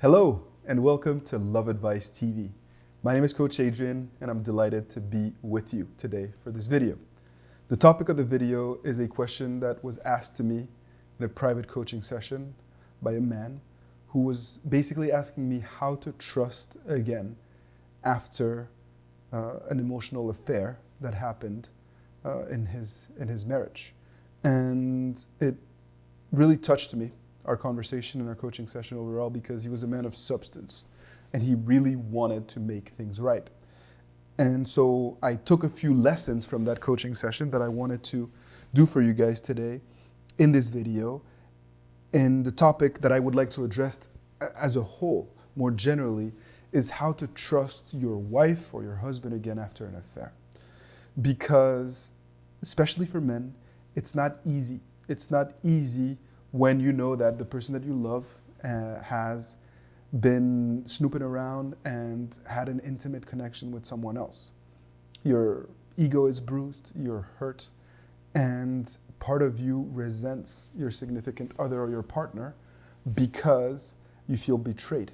Hello, and welcome to Love Advice TV. My name is Coach Adrian, and I'm delighted to be with you today for this video. The topic of the video is a question that was asked to me in a private coaching session by a man who was basically asking me how to trust again after an emotional affair that happened in his marriage. And it really touched me, our conversation and our coaching session overall, because he was a man of substance and he really wanted to make things right. And so I took a few lessons from that coaching session that I wanted to do for you guys today in this video. And the topic that I would like to address as a whole, more generally, is how to trust your wife or your husband again after an affair. Because, especially for men, it's not easy. It's not easy when you know that the person that you love has been snooping around and had an intimate connection with someone else. Your ego is bruised, you're hurt, and part of you resents your significant other or your partner because you feel betrayed.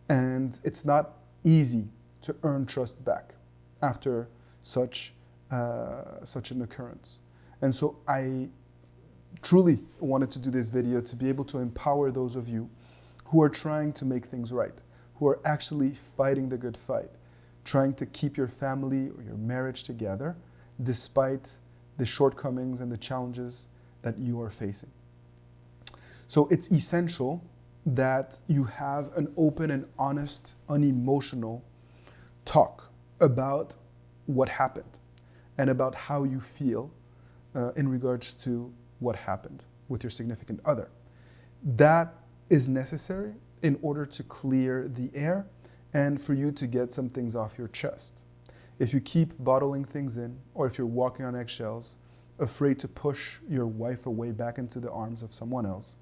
And it's not easy to earn trust back after such an occurrence. And so I truly wanted to do this video to be able to empower those of you who are trying to make things right, who are actually fighting the good fight, trying to keep your family or your marriage together despite the shortcomings and the challenges that you are facing. So it's essential that you have an open and honest, unemotional talk about what happened and about how you feel in regards to what happened with your significant other. That is necessary in order to clear the air and for you to get some things off your chest. If you keep bottling things in, or if you're walking on eggshells, afraid to push your wife away back into the arms of someone else,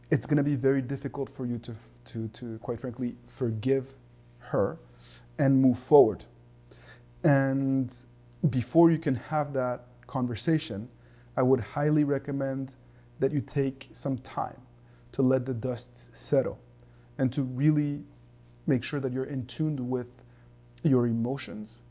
it's going to be very difficult for you to quite frankly, forgive her and move forward. And before you can have that conversation, I would highly recommend that you take some time to let the dust settle and to really make sure that you're in tune with your emotions,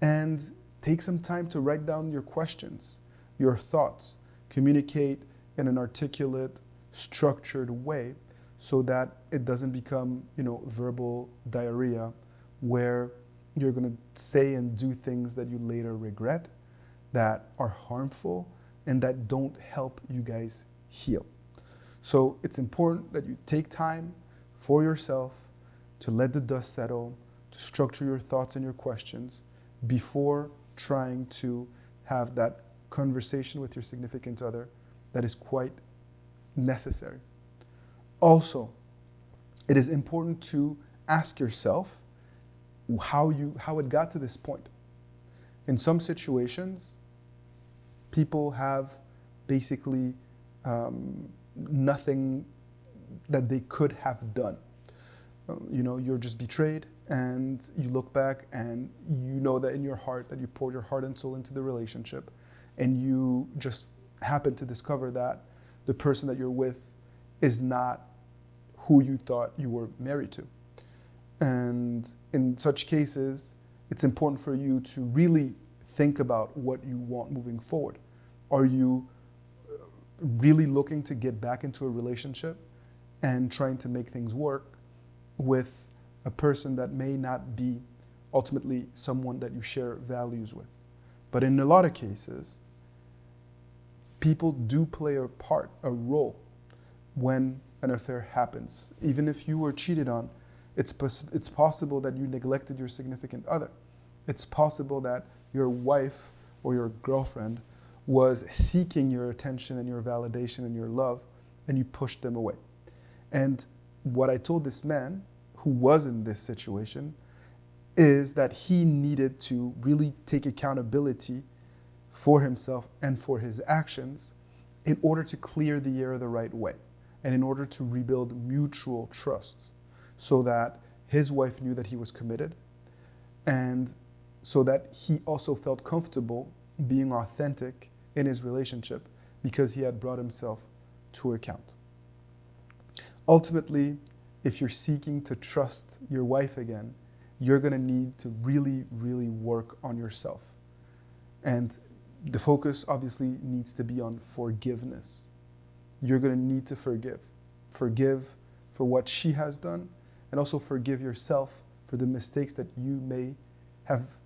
and take some time to write down your questions, your thoughts, communicate in an articulate, structured way so that it doesn't become, verbal diarrhea where you're going to say and do things that you later regret, that are harmful, and that don't help you guys heal. So it's important that you take time for yourself to let the dust settle, to structure your thoughts and your questions before trying to have that conversation with your significant other that is quite necessary. Also, it is important to ask yourself how it got to this point. In some situations, people have basically nothing that they could have done. You're just betrayed, and you look back and you know that in your heart that you poured your heart and soul into the relationship, and you just happen to discover that the person that you're with is not who you thought you were married to. And in such cases, it's important for you to really think about what you want moving forward. Are you really looking to get back into a relationship and trying to make things work with a person that may not be ultimately someone that you share values with? But in a lot of cases, people do play a role when an affair happens. Even if you were cheated on, it's possible that you neglected your significant other. It's possible that your wife or your girlfriend was seeking your attention and your validation and your love, and you pushed them away. And what I told this man who was in this situation is that he needed to really take accountability for himself and for his actions in order to clear the air the right way and in order to rebuild mutual trust so that his wife knew that he was committed, and so that he also felt comfortable being authentic in his relationship because he had brought himself to account. Ultimately, if you're seeking to trust your wife again, you're going to need to really, really work on yourself. And the focus obviously needs to be on forgiveness. You're going to need to forgive. Forgive for what she has done, and also forgive yourself for the mistakes that you may have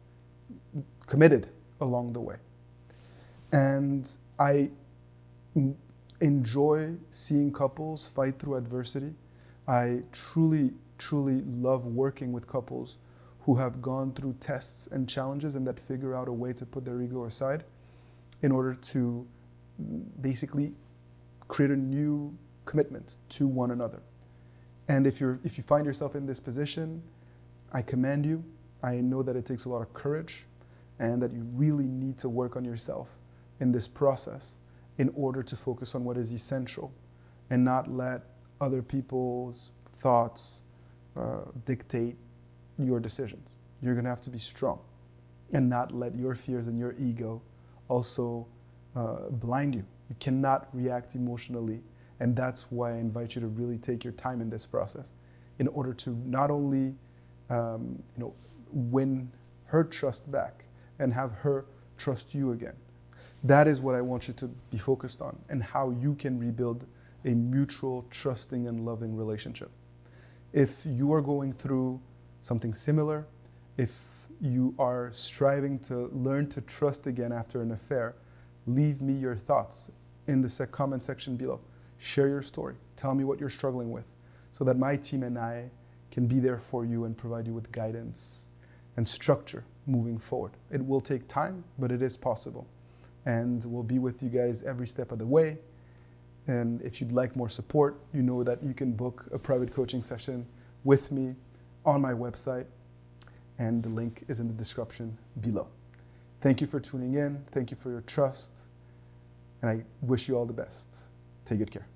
committed along the way. And I enjoy seeing couples fight through adversity. I truly, truly love working with couples who have gone through tests and challenges and that figure out a way to put their ego aside in order to basically create a new commitment to one another. And if you find yourself in this position, I commend you. I know that it takes a lot of courage and that you really need to work on yourself in this process in order to focus on what is essential and not let other people's thoughts dictate your decisions. You're going to have to be strong and not let your fears and your ego also blind you. You cannot react emotionally, and that's why I invite you to really take your time in this process in order to not only win her trust back and have her trust you again. That is what I want you to be focused on, and how you can rebuild a mutual, trusting, and loving relationship. If you are going through something similar, if you are striving to learn to trust again after an affair, leave me your thoughts in the comment section below. Share your story. Tell me what you're struggling with so that my team and I can be there for you and provide you with guidance and structure moving forward. It will take time, but it is possible. And we'll be with you guys every step of the way. And if you'd like more support, you know that you can book a private coaching session with me on my website, and the link is in the description below. Thank you for tuning in. Thank you for your trust, and I wish you all the best. Take good care.